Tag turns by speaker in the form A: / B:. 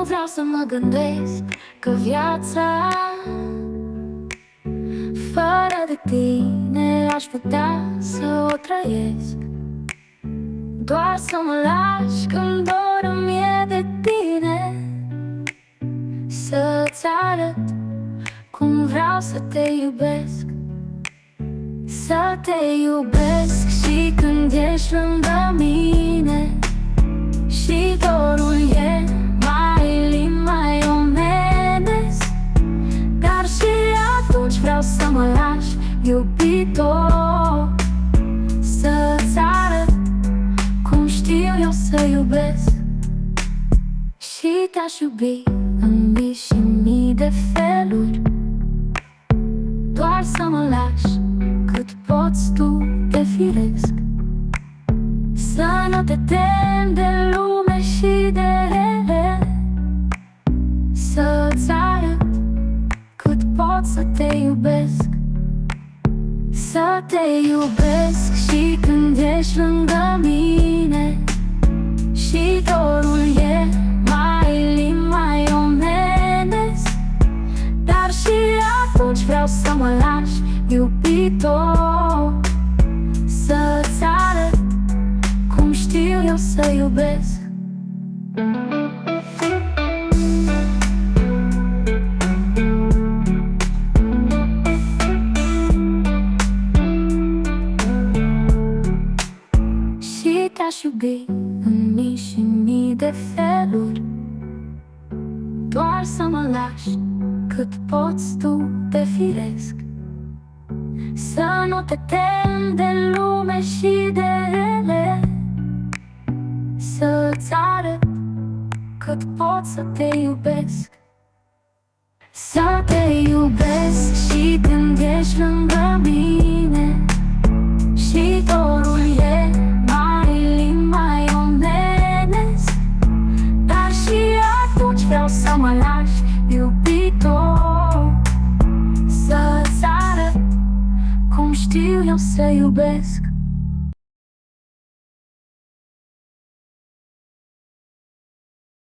A: vreau să mă gândesc că viața fără de tine aș putea să o trăiesc. Doar să mă lași când dorul mi-e de tine, să-ți arăt cum vreau să te iubesc. Să te iubesc și când ești lângă mine și dorul e mai lin, mai omenesc. Dar și atunci vreau să mă lași, iubitor, să-ți arăt cum știu eu să iubesc. Și te-aș iubi în mii și mii de feluri, doar să mă lași cât poți tu de firesc. Să nu te temi de lume și de ele, să-ți arăt cât pot să te iubesc. Să te iubesc și când ești lângă mine și dorul e mai lin, mai omenesc. Dar și atunci vreau să mă lași, iubitor, să-ți arăt cum știu eu să iubesc. Și te-aș iubi în mii și mii de feluri, doar să mă lași cât poți tu de firesc. Să nu te temi de lume și de ele, să-ți arăt cât pot să te iubesc. Să te iubesc și când ești lângă mine și dorul e mai lin, mai omenesc. Dar și atunci vreau să mă lași, iubitor, să-ți arăt cum știu eu să iubesc.